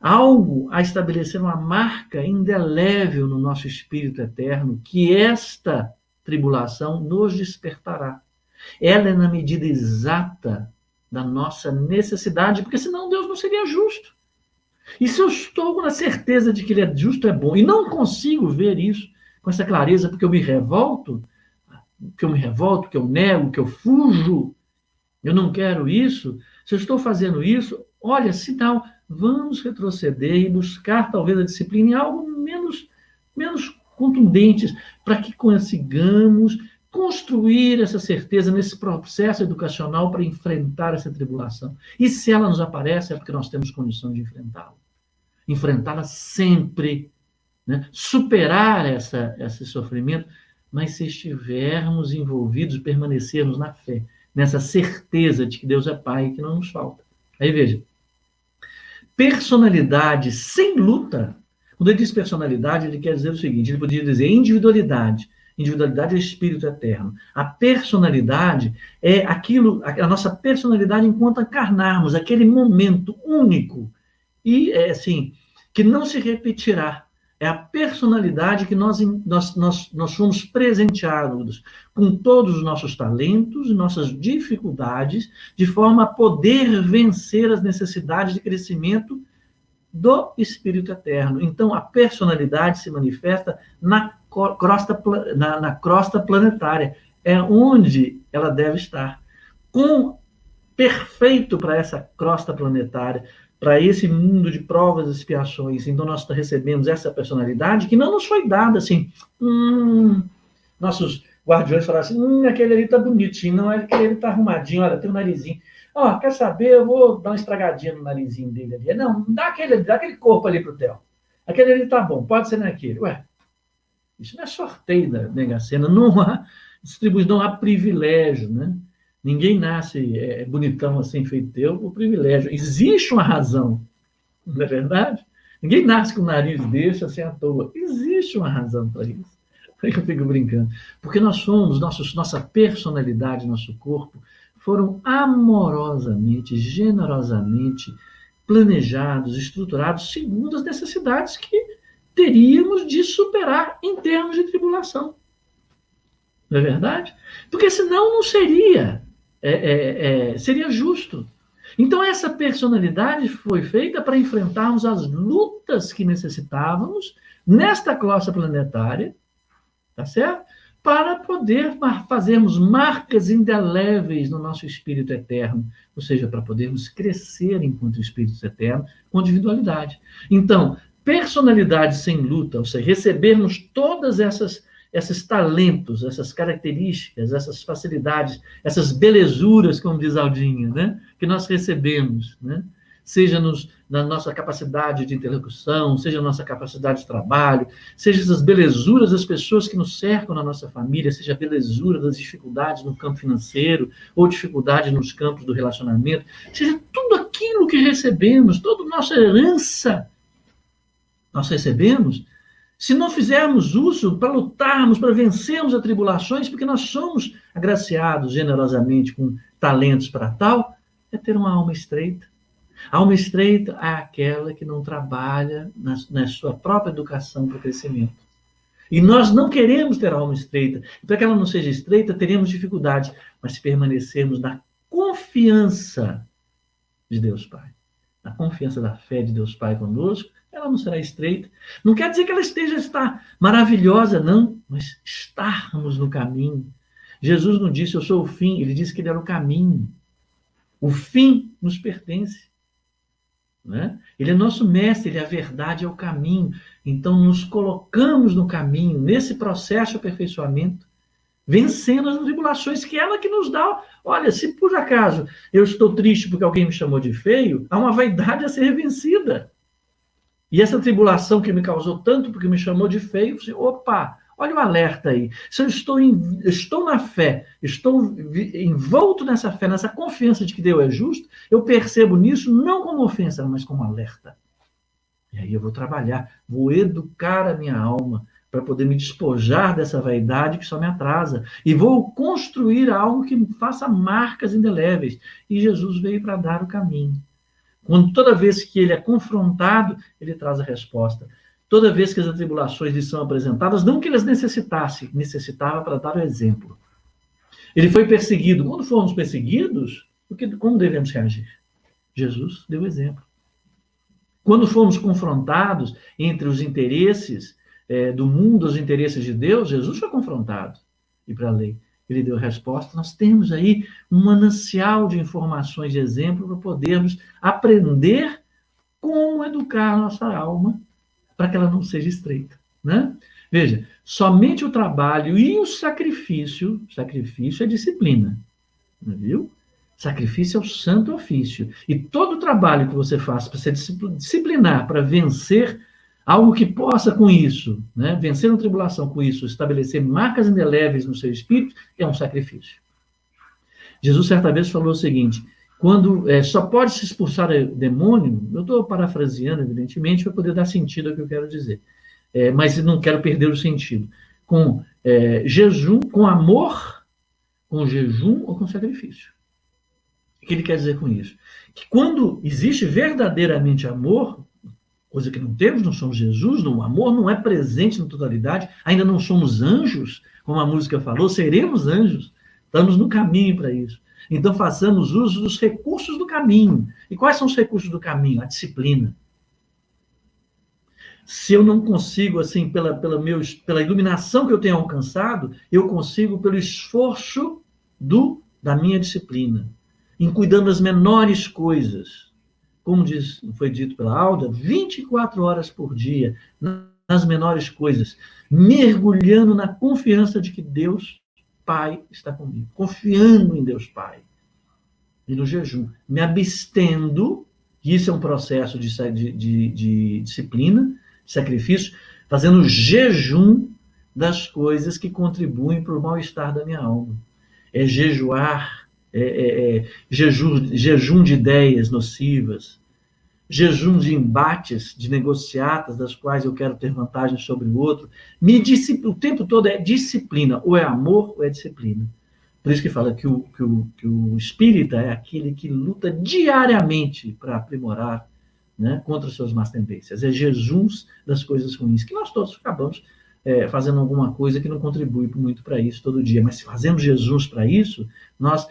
algo a estabelecer uma marca indelével no nosso espírito eterno, que esta tribulação nos despertará. Ela é na medida exata da nossa necessidade, porque senão Deus não seria justo. E se eu estou com a certeza de que Ele é justo, é bom, e não consigo ver isso com essa clareza, porque eu me revolto, que eu nego, que eu fujo, eu não quero isso, se eu estou fazendo isso, olha, sinal, vamos retroceder e buscar talvez a disciplina em algo menos contundentes, para que consigamos construir essa certeza nesse processo educacional para enfrentar essa tribulação. E se ela nos aparece, é porque nós temos condição de enfrentá-la. Enfrentá-la sempre, né? Superar esse sofrimento, mas se estivermos envolvidos, permanecermos na fé, nessa certeza de que Deus é Pai e que não nos falta. Aí veja, personalidade sem luta. Quando ele diz personalidade, ele quer dizer o seguinte, ele podia dizer individualidade. Individualidade é espírito eterno. A personalidade é aquilo, a nossa personalidade enquanto encarnarmos aquele momento único e assim, que não se repetirá. É a personalidade que nós fomos presenteados com todos os nossos talentos e nossas dificuldades, de forma a poder vencer as necessidades de crescimento do Espírito Eterno. Então, a personalidade se manifesta na crosta planetária. É onde ela deve estar. Perfeito para essa crosta planetária, para esse mundo de provas e expiações. Então, nós recebemos essa personalidade que não nos foi dada assim. Nossos guardiões falaram assim, aquele ali tá bonitinho, não, aquele ali tá arrumadinho, olha, tem um narizinho. Quer saber, eu vou dar uma estragadinha no narizinho dele ali. Não, dá aquele corpo ali pro Theo. Aquele ali tá bom, pode ser naquele. Ué, isso não é sorteio da Mega Sena, não há distribuição, não há privilégio, né? Ninguém nasce bonitão assim, feito teu, por privilégio. Existe uma razão, não é verdade? Ninguém nasce com o nariz desse assim à toa. Existe uma razão para isso. Por que eu fico brincando? Porque nós somos, nossa personalidade, nosso corpo, foram amorosamente, generosamente planejados, estruturados segundo as necessidades que teríamos de superar em termos de tribulação. Não é verdade? Porque senão não seria justo. Então, essa personalidade foi feita para enfrentarmos as lutas que necessitávamos nesta crosta planetária, tá certo? Para poder fazermos marcas indeléveis no nosso espírito eterno, ou seja, para podermos crescer enquanto espírito eterno com individualidade. Então, personalidade sem luta, ou seja, recebermos todas esses talentos, essas características, essas facilidades, essas belezuras, como diz Aldinha, né? Que nós recebemos, né? Seja na nossa capacidade de interlocução, seja na nossa capacidade de trabalho, seja essas belezuras das pessoas que nos cercam na nossa família, seja a belezura das dificuldades no campo financeiro, ou dificuldade nos campos do relacionamento, seja tudo aquilo que recebemos, toda a nossa herança, nós recebemos, se não fizermos uso para lutarmos, para vencermos as tribulações, porque nós somos agraciados generosamente com talentos para tal, é ter uma alma estreita. A alma estreita é aquela que não trabalha na sua própria educação para o crescimento. E nós não queremos ter a alma estreita. Para que ela não seja estreita, teremos dificuldades. Mas se permanecermos na confiança de Deus Pai, na confiança da fé de Deus Pai conosco, ela não será estreita. Não quer dizer que ela está maravilhosa, não, mas estarmos no caminho. Jesus não disse, eu sou o fim, ele disse que ele era o caminho. O fim nos pertence. Né? Ele é nosso mestre, ele é a verdade, é o caminho. Então, nos colocamos no caminho, nesse processo de aperfeiçoamento, vencendo as tribulações, que ela que nos dá. Olha, se por acaso eu estou triste porque alguém me chamou de feio, há uma vaidade a ser vencida. E essa tribulação que me causou tanto porque me chamou de feio, opa, olha o alerta aí. Se eu estou na fé, estou envolto nessa fé, nessa confiança de que Deus é justo, eu percebo nisso não como ofensa, mas como alerta. E aí eu vou trabalhar, vou educar a minha alma para poder me despojar dessa vaidade que só me atrasa. E vou construir algo que me faça marcas indeléveis. E Jesus veio para dar o caminho. Toda vez que ele é confrontado, ele traz a resposta. Toda vez que as atribulações lhe são apresentadas, não que elas necessitava para dar o exemplo. Ele foi perseguido. Quando fomos perseguidos, como devemos reagir? Jesus deu exemplo. Quando fomos confrontados entre os interesses do mundo, os interesses de Deus, Jesus foi confrontado. E para a lei, ele deu a resposta. Nós temos aí um manancial de informações de exemplo para podermos aprender como educar a nossa alma para que ela não seja estreita, né? Veja, somente o trabalho e o sacrifício é disciplina, viu? Sacrifício é o santo ofício. E todo o trabalho que você faz para se disciplinar, para vencer algo que possa com isso, né? Vencer uma tribulação com isso, estabelecer marcas indeléveis no seu espírito, é um sacrifício. Jesus certa vez falou o seguinte: quando só pode se expulsar demônio, eu estou parafraseando, evidentemente, para poder dar sentido ao que eu quero dizer, mas não quero perder o sentido, com jejum, com amor, com jejum ou com sacrifício. O que ele quer dizer com isso? Que quando existe verdadeiramente amor, coisa que não temos, não somos Jesus, o amor não é presente na totalidade, ainda não somos anjos, como a música falou, seremos anjos, estamos no caminho para isso. Então façamos uso dos recursos do caminho. E quais são os recursos do caminho? A disciplina. Se eu não consigo, assim, pela iluminação que eu tenho alcançado, eu consigo pelo esforço da minha disciplina, em cuidando das menores coisas. Como foi dito pela Alda, 24 horas por dia, nas menores coisas, mergulhando na confiança de que Deus Pai está comigo, confiando em Deus Pai. E no jejum, me abstendo, isso é um processo de disciplina, de sacrifício, fazendo jejum das coisas que contribuem para o mal-estar da minha alma. É jejuar, jejum de ideias nocivas, jejum de embates, de negociatas, das quais eu quero ter vantagem sobre o outro. O tempo todo é disciplina, ou é amor ou é disciplina. Por isso que fala que o espírita é aquele que luta diariamente para aprimorar, né, contra suas más tendências. É Jesus das coisas ruins, que nós todos acabamos fazendo alguma coisa que não contribui muito para isso todo dia. Mas se fazemos Jesus para isso, nós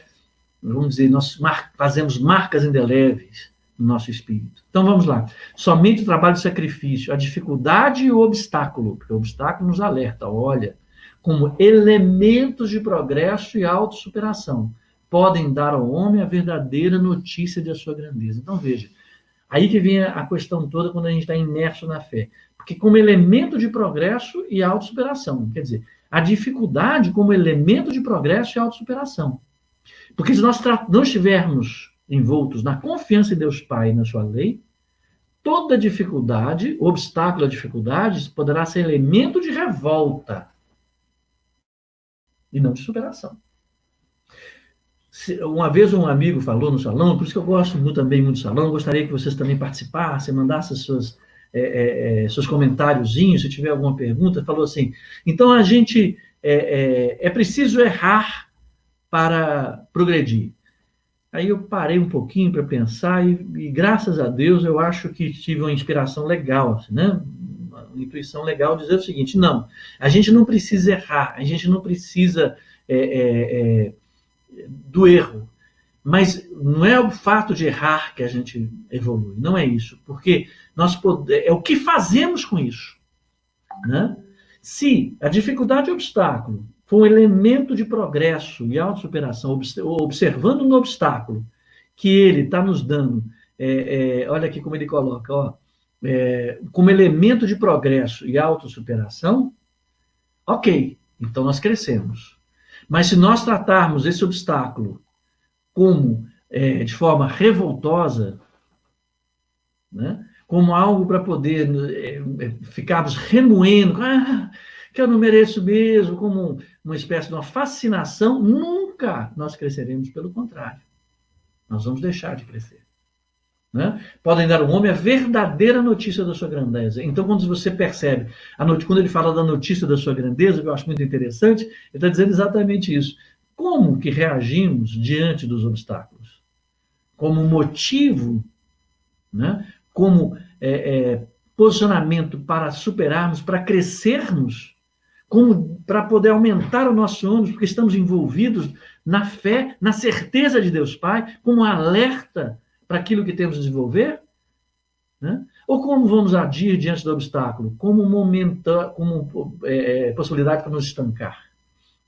fazemos marcas indeléveis no nosso espírito. Então vamos lá. Somente o trabalho de sacrifício, a dificuldade e o obstáculo, porque o obstáculo nos alerta, olha, como elementos de progresso e autossuperação, podem dar ao homem a verdadeira notícia de sua grandeza. Então veja, aí que vem a questão toda quando a gente está imerso na fé. Porque como elemento de progresso e autossuperação, quer dizer, a dificuldade como elemento de progresso e autossuperação. Porque se nós não estivermos envoltos na confiança em Deus Pai e na sua lei, toda dificuldade, obstáculo à dificuldade, poderá ser elemento de revolta e não de superação. Uma vez um amigo falou no salão, por isso que eu gosto também muito do salão, gostaria que vocês também participassem, mandassem seus comentáriozinhos, se tiver alguma pergunta, falou assim, então a gente é preciso errar para progredir. Aí eu parei um pouquinho para pensar e graças a Deus eu acho que tive uma inspiração legal, assim, né? Uma intuição legal dizer o seguinte, não, a gente não precisa errar, a gente não precisa do erro, mas não é o fato de errar que a gente evolui, não é isso, porque é o que fazemos com isso, né? Se a dificuldade e o obstáculo for um elemento de progresso e autossuperação, observando no obstáculo que ele está nos dando, olha aqui como ele coloca, ó, como elemento de progresso e autossuperação, ok, então nós crescemos. Mas se nós tratarmos esse obstáculo como de forma revoltosa, né, como algo para poder ficarmos remoendo, que eu não mereço mesmo, como uma espécie de uma fascinação, nunca nós cresceremos, pelo contrário. Nós vamos deixar de crescer. Né? Podem dar ao homem a verdadeira notícia da sua grandeza. Então, quando você percebe, quando ele fala da notícia da sua grandeza, que eu acho muito interessante, ele está dizendo exatamente isso. Como que reagimos diante dos obstáculos? Como motivo né? Como posicionamento para superarmos, para crescermos, como para poder aumentar o nosso ônus, porque estamos envolvidos na fé, na certeza de Deus Pai, como alerta para aquilo que temos de desenvolver, né? Ou como vamos agir diante do obstáculo? Como possibilidade para nos estancar.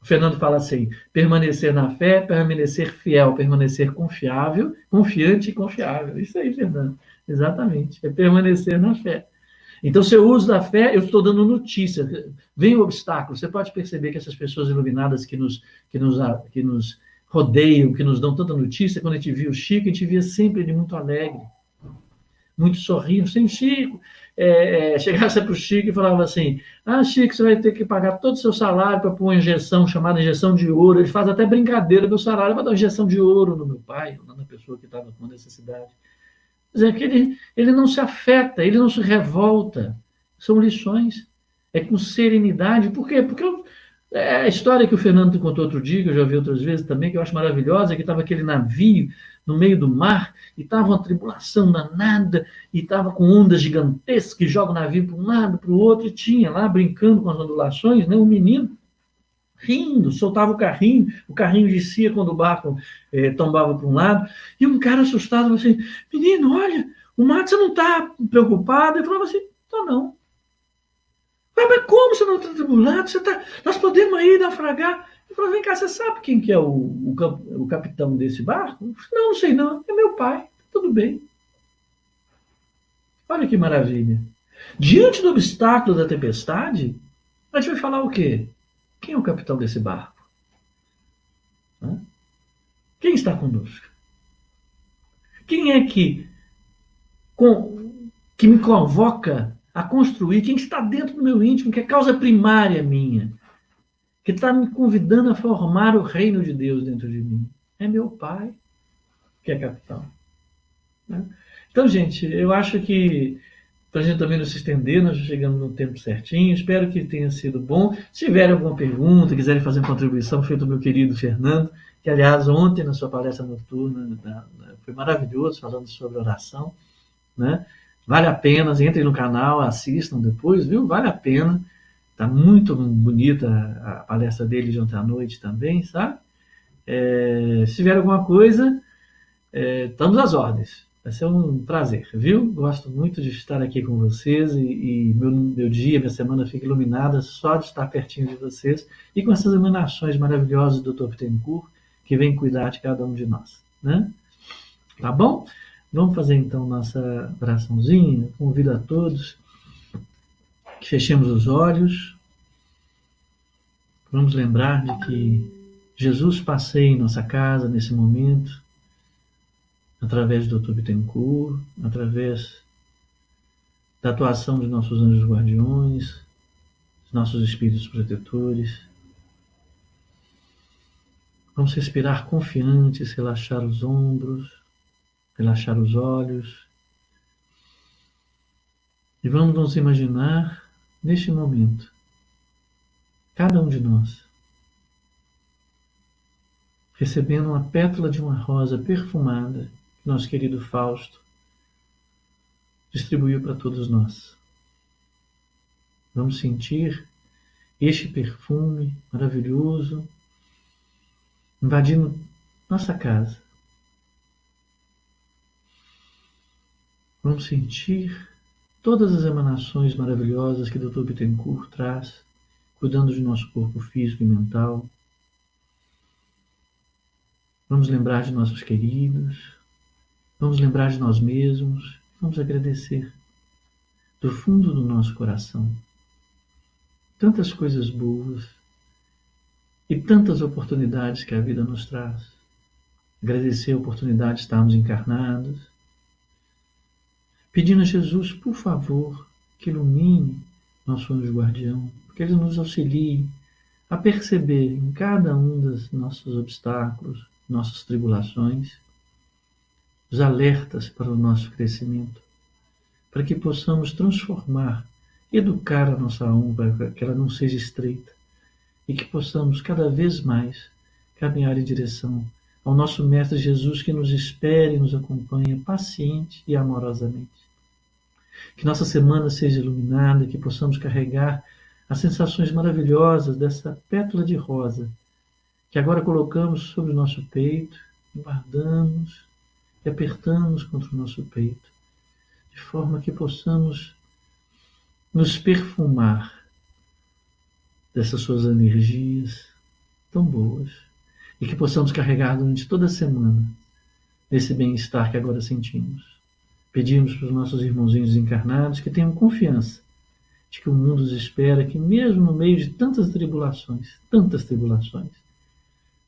O Fernando fala assim: permanecer na fé, permanecer fiel, permanecer confiável, confiante e confiável. Isso aí, Fernando. Exatamente. É permanecer na fé. Então, se eu uso da fé, eu estou dando notícia. Vem o obstáculo. Você pode perceber que essas pessoas iluminadas que nos rodeiam, que nos dão tanta notícia, quando a gente via o Chico, a gente via sempre ele muito alegre, muito sorrindo, sem Chico. Chegasse para o Chico e falava assim: ah, Chico, você vai ter que pagar todo o seu salário para pôr uma injeção chamada injeção de ouro. Ele faz até brincadeira do salário para dar uma injeção de ouro no meu pai, na pessoa que estava com necessidade. Quer dizer, que ele não se afeta, ele não se revolta. São lições. É com serenidade. Por quê? Porque a história que o Fernando contou outro dia, que eu já vi outras vezes também, que eu acho maravilhosa, é que estava aquele navio no meio do mar, e estava uma tribulação danada, e estava com ondas gigantescas que jogam o navio para um lado, para o outro, e tinha lá, brincando com as ondulações, né, um menino rindo, soltava o carrinho descia quando o barco tombava para um lado, e um cara assustado falou assim: menino, olha, o Mato, você não está preocupado? Ele falava assim: tô não. Mas como você não está tribulado? Nós podemos aí naufragar. Ele falou: vem cá, você sabe quem que é o capitão desse barco? Não, não sei não, é meu pai, tudo bem. Olha que maravilha. Diante do obstáculo da tempestade, a gente vai falar o quê? Quem é o capitão desse barco? Quem está conosco? Quem é que me convoca a construir? Quem está dentro do meu íntimo, que é causa primária minha? Que está me convidando a formar o reino de Deus dentro de mim? É meu Pai, que é capitão. Então, gente, eu acho que, para a gente também não se estender, nós chegamos no tempo certinho. Espero que tenha sido bom. Se tiver alguma pergunta, quiserem fazer uma contribuição, feito o meu querido Fernando, que, aliás, ontem, na sua palestra noturna, foi maravilhoso, falando sobre oração, né? Vale a pena, entrem no canal, assistam depois, viu? Vale a pena. Está muito bonita a palestra dele de ontem à noite também, sabe? Se tiver alguma coisa, estamos às ordens. Vai ser um prazer, viu? Gosto muito de estar aqui com vocês e meu dia, minha semana fica iluminada só de estar pertinho de vocês e com essas emanações maravilhosas do Dr. Bittencourt, que vem cuidar de cada um de nós, né? Tá bom? Vamos fazer então nossa oraçãozinha. Convido a todos que fechemos os olhos. Vamos lembrar de que Jesus passeia em nossa casa nesse momento, através do Dr. Bittencourt, através da atuação de nossos anjos guardiões, dos nossos espíritos protetores. Vamos respirar confiantes, relaxar os ombros, relaxar os olhos. E vamos nos imaginar, neste momento, cada um de nós, recebendo uma pétala de uma rosa perfumada que nosso querido Fausto distribuiu para todos nós. Vamos sentir este perfume maravilhoso invadindo nossa casa. Vamos sentir todas as emanações maravilhosas que o Dr. Bittencourt traz, cuidando de nosso corpo físico e mental. Vamos lembrar de nossos queridos, vamos lembrar de nós mesmos, vamos agradecer do fundo do nosso coração tantas coisas boas e tantas oportunidades que a vida nos traz. Agradecer a oportunidade de estarmos encarnados, pedindo a Jesus, por favor, que ilumine nosso anjo guardião, que ele nos auxilie a perceber em cada um dos nossos obstáculos, nossas tribulações, os alertas para o nosso crescimento, para que possamos transformar, educar a nossa alma para que ela não seja estreita e que possamos cada vez mais caminhar em direção ao nosso Mestre Jesus que nos espera e nos acompanha paciente e amorosamente. Que nossa semana seja iluminada, que possamos carregar as sensações maravilhosas dessa pétala de rosa que agora colocamos sobre o nosso peito, guardamos e apertamos contra o nosso peito, de forma que possamos nos perfumar dessas suas energias tão boas e que possamos carregar durante toda a semana esse bem-estar que agora sentimos. Pedimos para os nossos irmãozinhos encarnados que tenham confiança de que o mundo os espera, que mesmo no meio de tantas tribulações,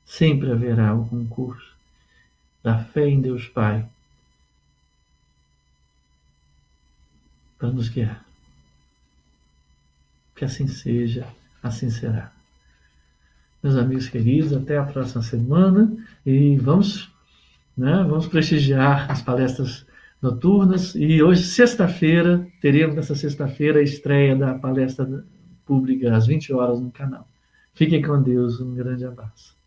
sempre haverá o concurso da fé em Deus Pai para nos guiar. Que assim seja, assim será. Meus amigos queridos, até a próxima semana e vamos prestigiar as palestras noturnas. E hoje, sexta-feira, teremos nessa sexta-feira a estreia da palestra pública às 20 horas no canal. Fiquem com Deus, um grande abraço.